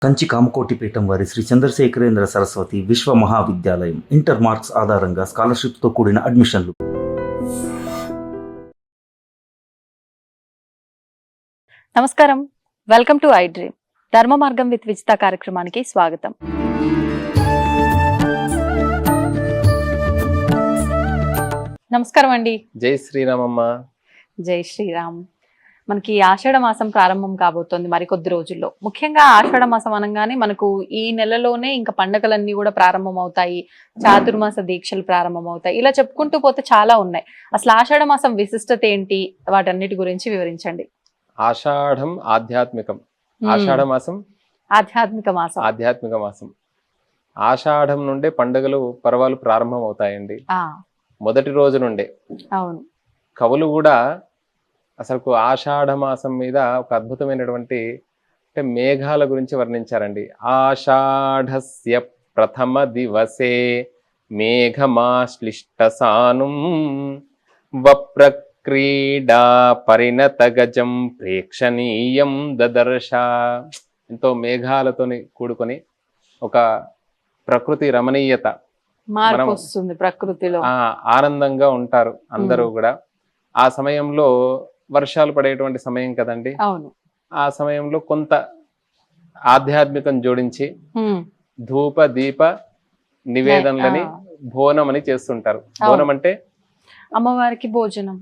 కంచి కామకోటి పీఠం వారి శ్రీ చంద్రశేఖరేంద్ర సరస్వతి విశ్వ మహావిద్యాలయం ఇంటర్ మార్క్స్ ఆధారంగా స్కాలర్షిప్తో కూడిన అడ్మిషన్లు. నమస్కారం, వెల్కమ్ టు ఐ డ్రీమ్. ధర్మ మార్గం విత్ విజిత కార్యక్రమానికి స్వాగతం. నమస్కారం అండి. జై శ్రీరామమ్మ. జై శ్రీరామ్. మనకి ఆషాఢ మాసం ప్రారంభం కాబోతోంది మరికొద్ది రోజుల్లో. ముఖ్యంగా ఆషాఢ మాసం అనగానే మనకు ఈ నెలలోనే ఇంకా పండుగలన్నీ కూడా ప్రారంభం అవుతాయి, చాతుర్మాస దీక్షలు ప్రారంభం అవుతాయి, ఇలా చెప్పుకుంటూ పోతే చాలా ఉన్నాయి. అసలు ఆషాఢ మాసం విశిష్టత ఏంటి, వాటన్నిటి గురించి వివరించండి. ఆషాఢం ఆధ్యాత్మికం, ఆషాఢ మాసం ఆధ్యాత్మిక మాసం. ఆషాఢం నుండే పండుగలు పర్వాలు ప్రారంభం అవుతాయండి. మొదటి రోజు నుండే. అవును. కవులు కూడా అసలు ఆషాఢ మాసం మీద ఒక అద్భుతమైనటువంటి అంటే మేఘాల గురించి వర్ణించారండి. ఆషాఢస్య ప్రథమ దివసే మేఘమాశ్లిష్ట సానుం వప్రక్రీడా పరిణత గజం ప్రేక్షణీయం దదర్శ. ఎంతో మేఘాలతోని కూడుకొని ఒక ప్రకృతి రమణీయత, మార్పు వస్తుంది ప్రకృతిలో, ఆనందంగా ఉంటారు అందరూ కూడా. ఆ సమయంలో వర్షాలు పడేటువంటి సమయం కదండి. అవును. ఆ సమయంలో కొంత ఆధ్యాత్మికం జోడించి ధూప దీప నివేదనలని బోనం అని చేస్తుంటారు. బోనం అంటే అమ్మవారికి భోజనం.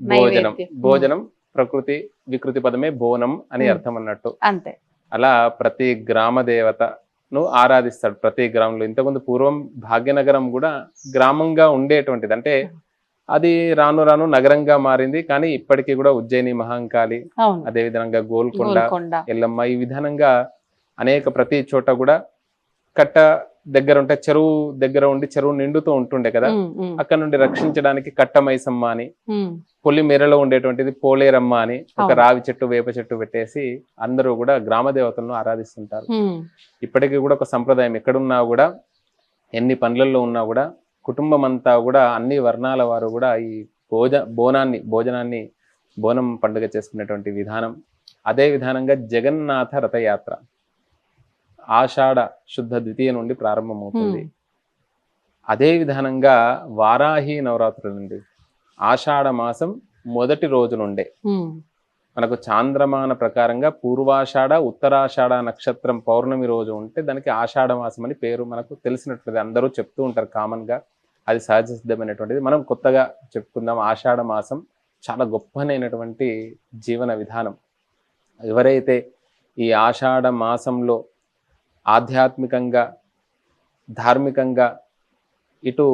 భోజనం ప్రకృతి వికృతి పదమే బోనం అని అర్థం అన్నట్టు. అంతే. అలా ప్రతి గ్రామ దేవతను ఆరాధిస్తాడు ప్రతి గ్రామంలో. ఇంతకుముందు పూర్వం భాగ్యనగరం కూడా గ్రామంగా ఉండేటువంటిది. అంటే అది రాను రాను నగరంగా మారింది. కానీ ఇప్పటికీ కూడా ఉజ్జయిని మహాంకాళి, అదే విధంగా గోల్కొండ, ఎల్లమ్మ, ఈ విధానంగా అనేక ప్రతి చోట కూడా కట్ట దగ్గర ఉంటే చెరువు దగ్గర ఉండి చెరువు నిండుతూ ఉంటుండే కదా. అక్కడ నుండి రక్షించడానికి కట్టమైసమ్మ అని, పొల్లి మేరలో ఉండేటువంటిది పోలేరమ్మ అని ఒక రావి చెట్టు వేప చెట్టు పెట్టేసి అందరూ కూడా గ్రామ దేవతలను ఆరాధిస్తుంటారు. ఇప్పటికీ కూడా ఒక సంప్రదాయం. ఎక్కడున్నా కూడా ఎన్ని పనులలో ఉన్నా కూడా కుటుంబం అంతా కూడా అన్ని వర్ణాల వారు కూడా ఈ భోజనాన్ని బోనం పండుగ చేసుకునేటువంటి విధానం. అదే విధానంగా జగన్నాథ రథయాత్ర ఆషాఢ శుద్ధ ద్వితీయ నుండి ప్రారంభమవుతుంది. అదే విధానంగా వారాహి నవరాత్రుల నుండి ఆషాఢ మాసం మొదటి రోజు నుండే మనకు చాంద్రమాన ప్రకారంగా పూర్వాషాఢ ఉత్తరాషాఢ నక్షత్రం పౌర్ణమి రోజు ఉంటే దానికి ఆషాఢ మాసం అని పేరు మనకు తెలిసినట్లయితే అందరూ చెప్తూ ఉంటారు కామన్ గా. అది సహజ సిద్ధమైనటువంటిది. మనం కొత్తగా చెప్పుకుందాం. ఆషాఢ మాసం చాలా గొప్పనైనటువంటి జీవన విధానం. ఎవరైతే ఈ ఆషాఢ మాసంలో ఆధ్యాత్మికంగా ధార్మికంగా ఇటు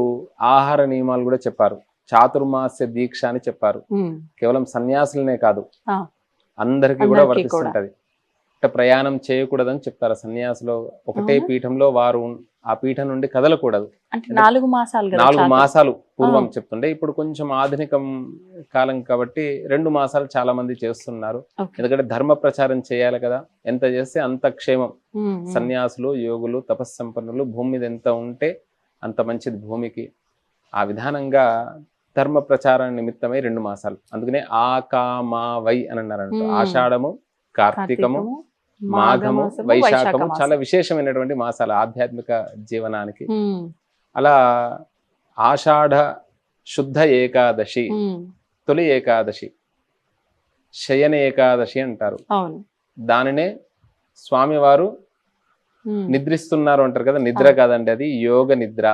ఆహార నియమాలు కూడా చెప్పారు. చాతుర్మాస్య దీక్ష అని చెప్పారు. కేవలం సన్యాసులనే కాదు, అందరికీ కూడా వర్తిస్తుంటది. అంటే ప్రయాణం చేయకూడదని చెప్తారు సన్యాసులు. ఒకటే పీఠంలో వారు ఆ పీఠం నుండి కదలకూడదు. 4 మాసాలు పూర్వం చెప్తుండే. ఇప్పుడు కొంచెం ఆధునికం కాలం కాబట్టి 2 మాసాలు చాలా మంది చేస్తున్నారు. ఎందుకంటే ధర్మ ప్రచారం చేయాలి కదా. ఎంత చేస్తే అంత క్షేమం. సన్యాసులు, యోగులు, తపస్సంపన్నులు భూమి మీద ఎంత ఉంటే అంత మంచిది భూమికి. ఆ విధానంగా ధర్మ ప్రచారం నిమిత్తమై 2 మాసాలు. అందుకనే వై అని అన్నారు. ఆషాఢము, కార్తీకము, మాఘము, వైశాఖము చాలా విశేషమైనటువంటి మాసాలు ఆధ్యాత్మిక జీవనానికి. అలా ఆషాఢ శుద్ధ ఏకాదశి, తొలి ఏకాదశి, శయన ఏకాదశి అంటారు. దానినే స్వామివారు నిద్రిస్తున్నారు అంటారు కదా. నిద్ర కాదండి, అది యోగ నిద్ర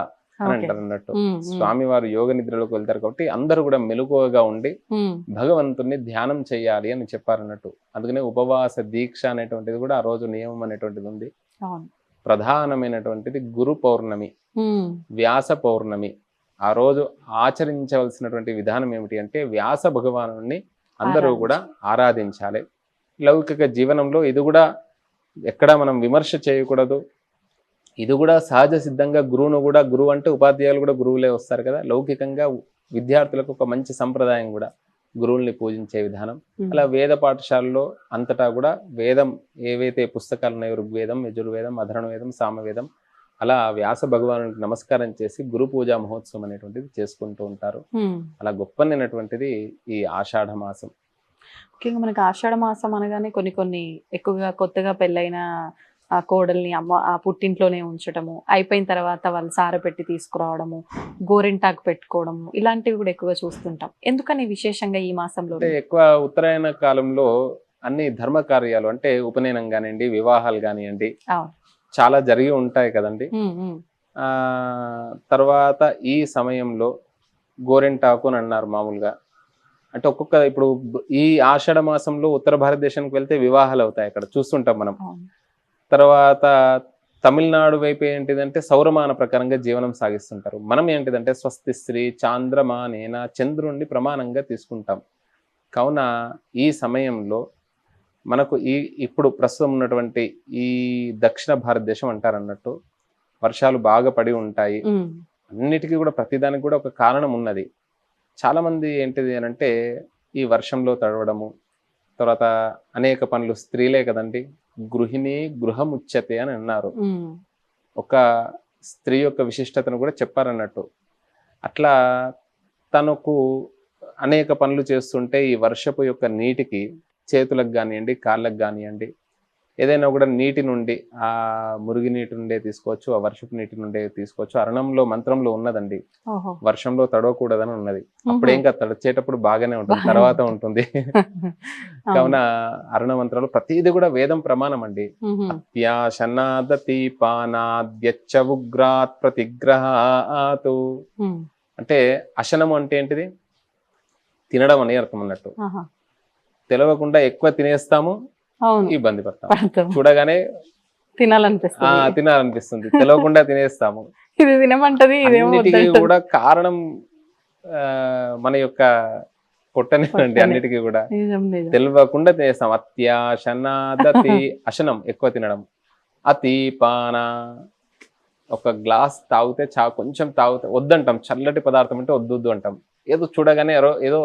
అని అంటారు అన్నట్టు. స్వామివారు యోగ నిద్రలోకి వెళ్తారు కాబట్టి అందరూ కూడా మెలకువగా ఉండి భగవంతుణ్ణి ధ్యానం చేయాలి అని చెప్పారన్నట్టు. అందుకనే ఉపవాస దీక్ష అనేటువంటిది కూడా ఆ రోజు నియమం అనేటువంటిది ఉంది. ప్రధానమైనటువంటిది గురు పౌర్ణమి, వ్యాస పౌర్ణమి. ఆ రోజు ఆచరించవలసినటువంటి విధానం ఏమిటి అంటే వ్యాస భగవానుని అందరూ కూడా ఆరాధించాలి. లౌకిక జీవనంలో ఇది కూడా ఎక్కడా మనం విమర్శ చేయకూడదు. ఇది కూడా సహజ సిద్ధంగా గురువు అంటే ఉపాధ్యాయులు కూడా గురువులే వస్తారు కదా. లౌకికంగా విద్యార్థులకు ఒక మంచి సంప్రదాయం కూడా గురువుల్ని పూజించే విధానం. అలా వేద పాఠశాలలో అంతటా కూడా వేదం ఏవైతే పుస్తకాలు ఉన్నాయో ఋగ్వేదం, యజుర్వేదం, అధర్వవేదం, సామవేదం, అలా వ్యాస భగవానుడికి నమస్కారం చేసి గురు పూజా మహోత్సవం అనేటువంటిది చేసుకుంటూ ఉంటారు. అలా గొప్పనైనటువంటిది ఈ ఆషాఢ మాసం. ముఖ్యంగా మనకి ఆషాఢ మాసం అనగానే కొన్ని ఎక్కువగా కొత్తగా పెళ్ళైన ఆ కోడల్ని ఆ పుట్టింట్లోనే ఉంచటము, అయిపోయిన తర్వాత వాళ్ళు సారపెట్టి తీసుకురావడము, గోరింటాకు పెట్టుకోవడము, ఇలాంటివి కూడా ఎక్కువగా చూస్తుంటాం. ఎందుకని విశేషంగా ఈ మాసంలో? అంటే ఎక్కువ ఉత్తరాయణ కాలంలో అన్ని ధర్మ కార్యాలు అంటే ఉపనయనం కానివ్వండి, వివాహాలు కానివ్వండి, అవును. చాలా జరిగి ఉంటాయి కదండి. ఆ తర్వాత ఈ సమయంలో గోరెంటాకు అని అన్నారు మామూలుగా. అంటే ఒక్కొక్క ఇప్పుడు ఈ ఆషాఢ మాసంలో ఉత్తర భారతదేశానికి వెళ్తే వివాహాలు అవుతాయి, అక్కడ చూస్తుంటాం మనం. తర్వాత తమిళనాడు వైపు ఏంటిదంటే సౌరమాన ప్రకారంగా జీవనం సాగిస్తుంటారు. మనం ఏంటిదంటే స్వస్తి శ్రీ చాంద్రమానేన చంద్రుణ్ణి ప్రమాణంగా తీసుకుంటాం. కావున ఈ సమయంలో మనకు ఇప్పుడు ప్రస్తుతం ఉన్నటువంటి ఈ దక్షిణ భారతదేశం అంటారు అన్నట్టు వర్షాలు బాగా పడి ఉంటాయి. అన్నిటికీ కూడా ప్రతిదానికి కూడా ఒక కారణం ఉన్నది. చాలా మంది ఏంటిది అని అంటే ఈ వర్షంలో తడవడము, తర్వాత అనేక పనులు, స్త్రీలే కదండి, గృహిణి గృహముచ్యతే అని అన్నారు. ఒక స్త్రీ యొక్క విశిష్టతను కూడా చెప్పారన్నట్టు. అట్లా తనకు అనేక పనులు చేస్తుంటే ఈ వర్షపు యొక్క నీటికి చేతులకు కానివ్వండి, కాళ్ళకు కానివ్వండి, ఏదైనా కూడా నీటి నుండి, ఆ మురుగి నీటి నుండే తీసుకోవచ్చు, ఆ వర్షపు నీటి నుండే తీసుకోవచ్చు. అరణంలో మంత్రంలో ఉన్నదండి, వర్షంలో తడవకూడదని ఉన్నది. అప్పుడేం కాదు, తడిచేటప్పుడు బాగానే ఉంటుంది, తర్వాత ఉంటుంది. కావున అరణ మంత్రాలు ప్రతిదీ కూడా వేదం ప్రమాణం అండి. అత్యాశనాదతి పానాద్యచ్చ ఉగ్రాత్ ప్రతిగ్రహాతు అంటే అశనము అంటే ఏంటిది? తినడం అని అర్థం అన్నట్టు. తెలవకుండా ఎక్కువ తినేస్తాము, ఇబ్బంది పడతాం, చూడగానే తినాలనిపిస్తుంది, తెలవకుండా తినేస్తాము. ఇది తినమంటది, అన్నిటికీ కూడా కారణం మన యొక్క పొట్టనేనండి. అన్నిటికీ కూడా తెలియకుండా తినేస్తాం. అత్యాశనాదతి, అశనం ఎక్కువ తినడం, అతి పాన ఒక గ్లాస్ తాగితే కొంచెం తాగితే వద్దంటాం, చల్లటి పదార్థం అంటే వద్దు అంటాం. ఏదో చూడగానే ఏదో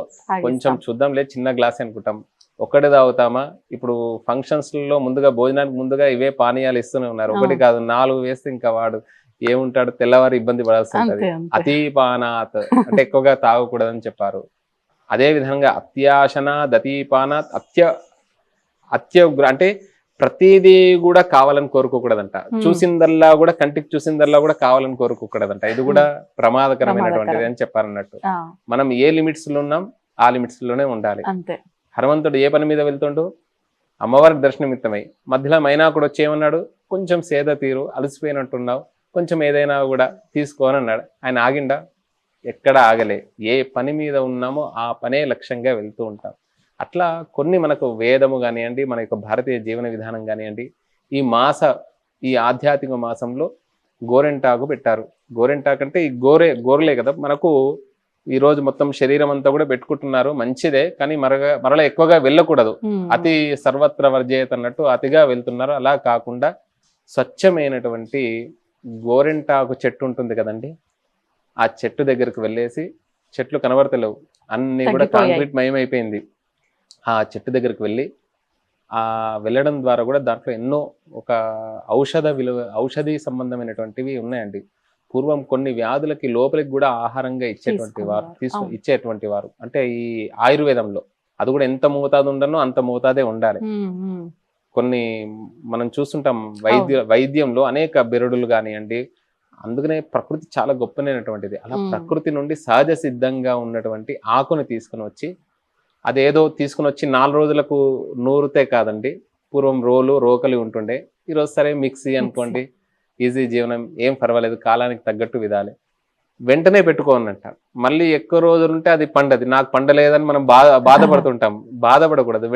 కొంచెం చూద్దాం లేదు, చిన్న గ్లాస్ అనుకుంటాం, ఒకటి తాగుతామా? ఇప్పుడు ఫంక్షన్స్ లో ముందుగా భోజనానికి ముందుగా ఇవే పానీయాలు ఇస్తూనే ఉన్నారు, ఒకటి కాదు 4 వేస్తే ఇంకా వాడు ఏముంటాడు, తెల్లవారు ఇబ్బంది పడాల్సి ఉంటుంది. అతి పానాత్ అంటే ఎక్కువగా తాగకూడదని చెప్పారు. అదే విధంగా అత్యాశన దతీపానాత్ అత్యుగ్ర అంటే ప్రతిదీ కూడా కావాలని కోరుకోకూడదంట. చూసిందల్లా కూడా, కంటికి చూసిందల్లా కూడా కావాలని కోరుకోకూడదంట. ఇది కూడా ప్రమాదకరమైనటువంటిది అని చెప్పారన్నట్టు. మనం ఏ లిమిట్స్ లో ఉన్నాం ఆ లిమిట్స్ లోనే ఉండాలి. హనుమంతుడు ఏ పని మీద వెళ్తుండు? అమ్మవారికి దర్శనమిత్తమై మధ్యలో మైనాకుడు వచ్చి ఏమన్నాడు? కొంచెం సేద తీరు, అలసిపోయినట్టున్నావు, కొంచెం ఏదైనా కూడా తీసుకోని అన్నాడు. ఆయన ఆగిండా? ఎక్కడ ఆగలే. ఏ పని మీద ఉన్నామో ఆ పనే లక్ష్యంగా వెళ్తూ ఉంటాం. అట్లా కొన్ని మనకు వేదము కానివ్వండి, మన యొక్క భారతీయ జీవన విధానం కానివ్వండి, ఈ ఆధ్యాత్మిక మాసంలో గోరెంటాకు పెట్టారు. గోరెంటాకు అంటే ఈ గోరలే కదా మనకు ఈ రోజు మొత్తం శరీరం అంతా కూడా పెట్టుకుంటున్నారు, మంచిదే, కానీ మరలా ఎక్కువగా వెళ్ళకూడదు. అతి సర్వత్ర వర్జేత అన్నట్టు అతిగా వెళ్తున్నారు. అలా కాకుండా స్వచ్ఛమైనటువంటి గోరెంటాకు చెట్టు ఉంటుంది కదండి, ఆ చెట్టు దగ్గరకు వెళ్ళేసి, చెట్లు కనబడతలేవు, అన్ని కూడా కాంక్రీట్ మయమైపోయింది. ఆ చెట్టు దగ్గరికి వెళ్ళి వెళ్ళడం ద్వారా కూడా దాంట్లో ఎన్నో ఒక ఔషధి సంబంధమైనటువంటివి ఉన్నాయండి. పూర్వం కొన్ని వ్యాధులకి లోపలికి కూడా ఆహారంగా ఇచ్చేటువంటి వారు అంటే ఈ ఆయుర్వేదంలో అది కూడా ఎంత మోతాదు ఉండనో అంత మోతాదే ఉండాలి. కొన్ని మనం చూస్తుంటాం వైద్యంలో అనేక బెరడులు కానివ్వండి. అందుకనే ప్రకృతి చాలా గొప్పనైనటువంటిది. అలా ప్రకృతి నుండి సహజ సిద్ధంగా ఉన్నటువంటి ఆకుని తీసుకుని వచ్చి, అదేదో తీసుకుని వచ్చి 4 రోజులకు నూరితే కాదండి. పూర్వం రోకలి ఉంటుండే, ఈరోజు సరే మిక్సీ అనుకోండి, ఈజీ జీవనం, ఏం పర్వాలేదు, కాలానికి తగ్గట్టు విధాలి, వెంటనే పెట్టుకోనంట. మళ్ళీ ఎక్కువ రోజులు ఉంటే అది పండది, నాకు పండలేదని మనం బాధపడుతుంటాం. బాధపడకూడదు,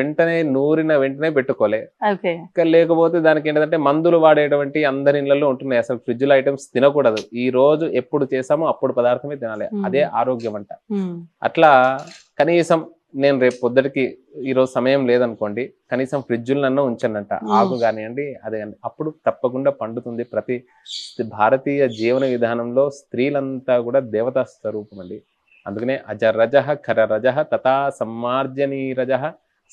నూరిన వెంటనే పెట్టుకోలే. లేకపోతే దానికి ఏంటంటే మందులు వాడేటువంటి అందరి ఇళ్లలో ఉంటున్నాయి. అసలు ఫ్రిడ్జ్ లో ఐటమ్స్ తినకూడదు. ఈ రోజు ఎప్పుడు చేసామో అప్పుడు పదార్థమే తినాలి, అదే ఆరోగ్యం అంట. అట్లా కనీసం నేను రేపు పొద్దుటికి ఈరోజు సమయం లేదనుకోండి, కనీసం ఫ్రిడ్జులన్నా ఉంచండి ఆకు కానివ్వండి, అదే అప్పుడు తప్పకుండా పండుతుంది. ప్రతి భారతీయ జీవన విధానంలో స్త్రీలంతా కూడా దేవతా స్వరూపం అండి. అందుకనే అజరజ ఖరరజ తథా సమ్మార్జనీరజ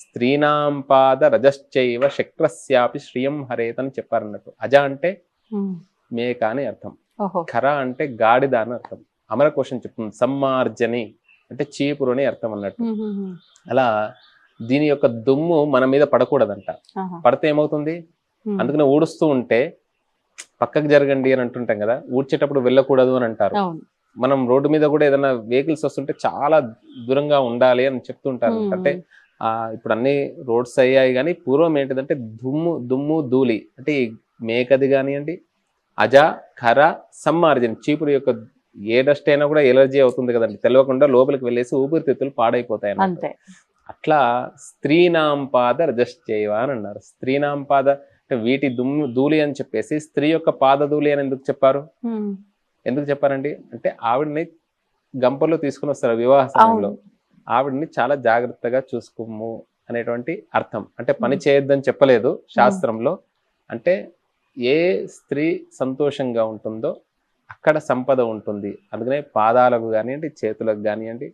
స్త్రీనాం పాద రజశ్చైవ శక్రస్యాపి శ్రియం హరేత్ అని చెప్పారన్నట్టు. అజ అంటే మేక అని అర్థం, ఖర అంటే గాడిద అని అర్థం. అమరకోశం చెప్తుంది సమ్మార్జని అంటే చీపురు అని అర్థం అన్నట్టు. అలా దీని యొక్క దుమ్ము మన మీద పడకూడదంట. పడితే ఏమవుతుంది? అందుకనే ఊడుస్తూ ఉంటే పక్కకు జరగండి అని అంటుంటాం కదా, ఊడ్చేటప్పుడు వెళ్ళకూడదు అని అంటారు. అవును. మనం రోడ్డు మీద కూడా ఏదైనా వెహికల్స్ వస్తుంటే చాలా దూరంగా ఉండాలి అని చెప్తుంటారు. అంటే ఇప్పుడు అన్ని రోడ్స్ అయ్యాయి, కానీ పూర్వం ఏంటిదంటే దుమ్ము ధూళి అంటే ఈ మేకది కానివ్వండి, అజ ఖర సమ్మార్జన్ చీపురు యొక్క ఏ డస్ట్ అయినా కూడా ఎలర్జీ అవుతుంది కదండి, తెలియకుండా లోపలికి వెళ్ళేసి ఊపిరితిత్తులు పాడైపోతాయి అన్నమాట. అట్లా స్త్రీనాం పాద రజశ్చైవ అని అన్నారు. స్త్రీనాం పాద అంటే వీటి ధూళి అని చెప్పేసి స్త్రీ యొక్క పాద ధూళి అని ఎందుకు చెప్పారు? ఎందుకు చెప్పారండి అంటే ఆవిడని గంపలో తీసుకుని వస్తారు వివాహ సమయంలో, ఆవిడని చాలా జాగ్రత్తగా చూసుకోము అనేటువంటి అర్థం. అంటే పని చేయొద్దని చెప్పలేదు శాస్త్రంలో, అంటే ఏ స్త్రీ సంతోషంగా ఉంటుందో అక్కడ సంపద ఉంటుంది. అందుకనే పాదాలకు కానివ్వండి, చేతులకు కానివ్వండి,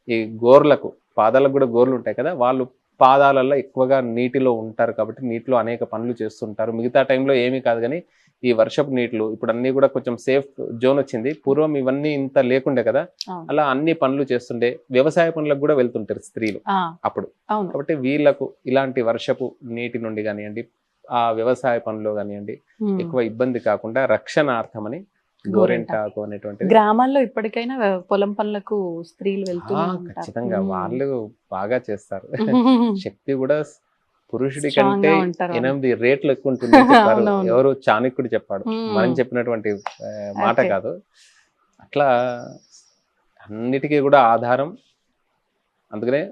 ఈ గోర్లకు, పాదాలకు కూడా గోర్లు ఉంటాయి కదా, వాళ్ళు పాదాలలో ఎక్కువగా నీటిలో ఉంటారు కాబట్టి నీటిలో అనేక పనులు చేస్తుంటారు. మిగతా టైంలో ఏమీ కాదు, కానీ ఈ వర్షపు నీటిలు ఇప్పుడు అన్ని కూడా కొంచెం సేఫ్ జోన్ వచ్చింది. పూర్వం ఇవన్నీ ఇంత లేకుండే కదా, అలా అన్ని పనులు చేస్తుండే. వ్యవసాయ పనులకు కూడా వెళ్తుంటారు స్త్రీలు అప్పుడు. కాబట్టి వీళ్ళకు ఇలాంటి వర్షపు నీటి నుండి కానివ్వండి, ఆ వ్యవసాయ పనులు కానివ్వండి ఎక్కువ ఇబ్బంది కాకుండా రక్షణార్థమని గోరెంటాకు అనేటువంటి. గ్రామాల్లో ఇప్పటికైనా పొలం పనులకు స్త్రీలు వెళ్తూ ఖచ్చితంగా వాళ్ళు బాగా చేస్తారు. శక్తి కూడా పురుషుడి కంటే 8 రేట్లు ఎక్కువ ఉంటుంది చెప్పారు. ఎవరు చాణక్యుడు చెప్పాడు, మనం చెప్పినటువంటి మాట కాదు. అట్లా అన్నిటికీ కూడా ఆధారం. అందుకనే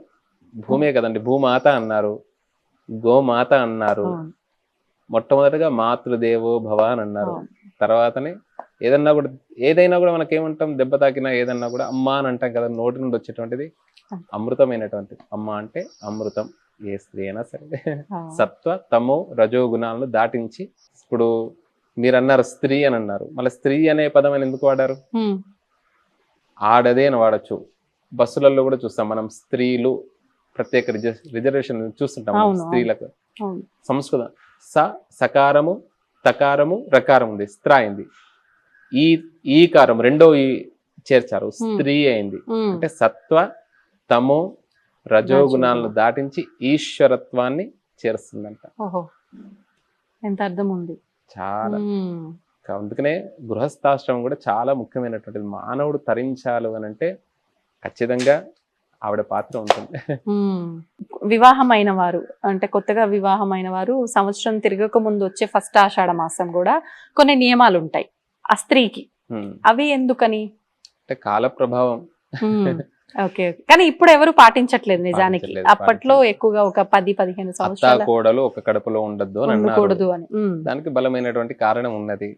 భూమే కదండి, భూమాత అన్నారు, గోమాత అన్నారు, మొట్టమొదటిగా మాతృదేవో భవ అని అన్నారు. తర్వాతనే ఏదైనా కూడా మనకేమంటాం, దెబ్బ తాకినా ఏదన్నా కూడా అమ్మ అని అంటాం కదా, నోటి నుండి వచ్చేటువంటిది అమృతమైనటువంటిది. అమ్మ అంటే అమృతం. ఏ స్త్రీ అయినా సరే సత్వ తమో రజో గుణాలను దాటించి, ఇప్పుడు మీరు అన్నారు స్త్రీ అని అన్నారు, మళ్ళీ స్త్రీ అనే పదం అని ఎందుకు వాడారు? ఆడదే అని వాడచ్చు. బస్సులలో కూడా చూస్తాం మనం, స్త్రీలు ప్రత్యేక రిజర్వేషన్ చూస్తుంటాం స్త్రీలకు. సంస్కృతం సకారము తకారము రకారం ఉంది, స్త్ర అయింది. ఈ కారం రెండో ఈ చేర్చారు, స్త్రీ అయింది. అంటే సత్వ తమో రజోగుణాలను దాటించి ఈశ్వరత్వాన్ని చేరుస్తుందంట. ఎంత అర్థం ఉంది చాలా. అందుకనే గృహస్థాశ్రమం కూడా చాలా ముఖ్యమైనటువంటిది. మానవుడు తరించాలి అని అంటే ఖచ్చితంగా ఆవిడ పాత్ర ఉంటుంది. వివాహమైన వారు అంటే కొత్తగా వివాహమైన వారు సంవత్సరం తిరగక ముందు వచ్చే ఫస్ట్ ఆషాఢ మాసం కూడా కొన్ని నియమాలు ఉంటాయి ఆ స్త్రీకి. అవి ఎందుకని? అంటే కాల ప్రభావం. ఓకే, కానీ ఇప్పుడు ఎవరు పాటించట్లేదు నిజానికి. అప్పట్లో ఎక్కువగా ఒక 10-15 సంవత్సరాల కోడలు ఒక కడుపులో ఉండద్దు అని. దానికి బలమైనటువంటి కారణం ఉన్నది.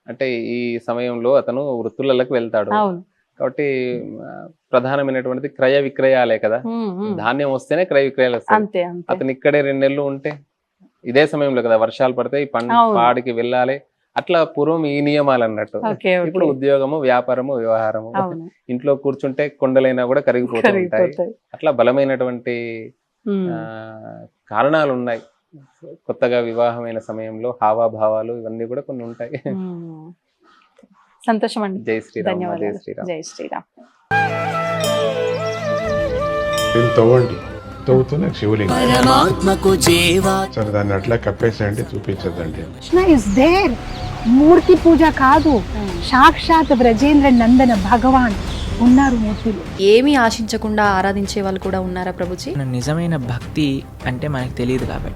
అంటే ఈ సమయంలో అతను వృత్తులకు వెళ్తాడు కాబట్టి ప్రధానమైనటువంటిది క్రయ విక్రయాలే కదా. ధాన్యం వస్తేనే క్రయ విక్రయాలు వస్తాయి. అతను ఇక్కడే 2 నెలలు ఉంటే ఇదే సమయంలో కదా వర్షాలు పడతాయి, పాడికి వెళ్ళాలి. అట్లా పూర్వం ఈ నియమాలు అన్నట్టు. ఇప్పుడు ఉద్యోగము, వ్యాపారము, వ్యవహారము, ఇంట్లో కూర్చుంటే కొండలైనా కూడా కరిగిపోతూ ఉంటాయి. అట్లా బలమైనటువంటి కారణాలు ఉన్నాయి. కొత్తగా వివాహమైన సమయంలో హావాభావాలు ఇవన్నీ కూడా కొన్ని ఉంటాయి. సంతోషం అండి. జై శ్రీరామ్. జై శ్రీరామ్. జై శ్రీరామ్. తవ్వండి, తవ్వుతూనే శివలింగం. సరే దాన్ని అట్లా కప్పేసేయండి, చూపించదండి. Krishna is there. మూర్తి పూజ కాదు, సాక్షాత్ బ్రజేంద్ర నందన భగవాన్ ఉన్నారు మూర్తిలో. ఏమీ ఆశించకుండా ఆరాధించే వాళ్ళు కూడా ఉన్నారా ప్రభుజీ? నిజమైన భక్తి అంటే మనకు తెలియదు కాబట్టి